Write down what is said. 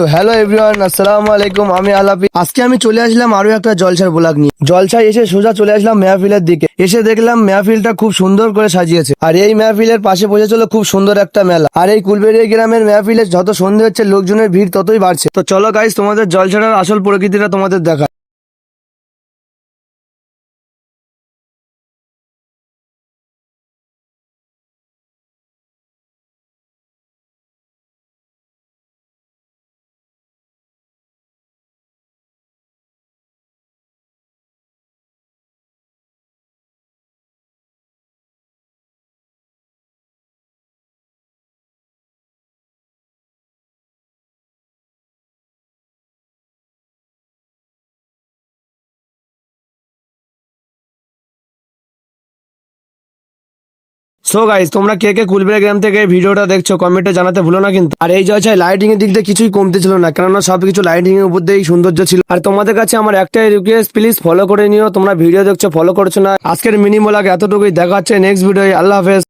তো hello everyone, আসসালামু আলাইকুম। আমি আলাপি। আজকে আমি চলে আসলাম আরো একটা জলসার ব্লগ নিয়ে। জলসায় এসে সোজা চলে আসলাম মেহফিলের দিকে। এসে দেখলাম মেহফিলটা খুব সুন্দর করে সাজিয়েছে, আর এই মেহফিলের পাশে বসেছিল খুব সুন্দর একটা মেলা। আর এই কুলবেড়িয়া গ্রামের মেহফিলে যত সন্ধে হচ্ছে লোকজনের ভিড় ততই বাড়ছে। তো চলো গাইস, তোমাদের জলসাটার আসল প্রকৃতিটা তোমাদের দেখা। সো গাইস, তোমরা কে কে কুলবেড়িয়া গ্রাম থেকে এই ভিডিওটা দেখছো কমেন্টে জানাতে ভুলো না কিন্তু। আর এই জলসায় লাইটিং এর দিক দিয়ে কিছুই কমতে ছিল না, কেননা সবকিছু লাইটিং এর উপর দিয়েই সৌন্দর্য ছিল। আর তোমাদের কাছে আমার একটাই রিকোয়েস্ট, প্লিজ ফলো করে নিও। তোমরা ভিডিও দেখছো, ফলো করছো না। আজকের মিনি ব্লগ এতটুকুই, দেখা হচ্ছে নেক্সট ভিডিও। আল্লাহ হাফেজ।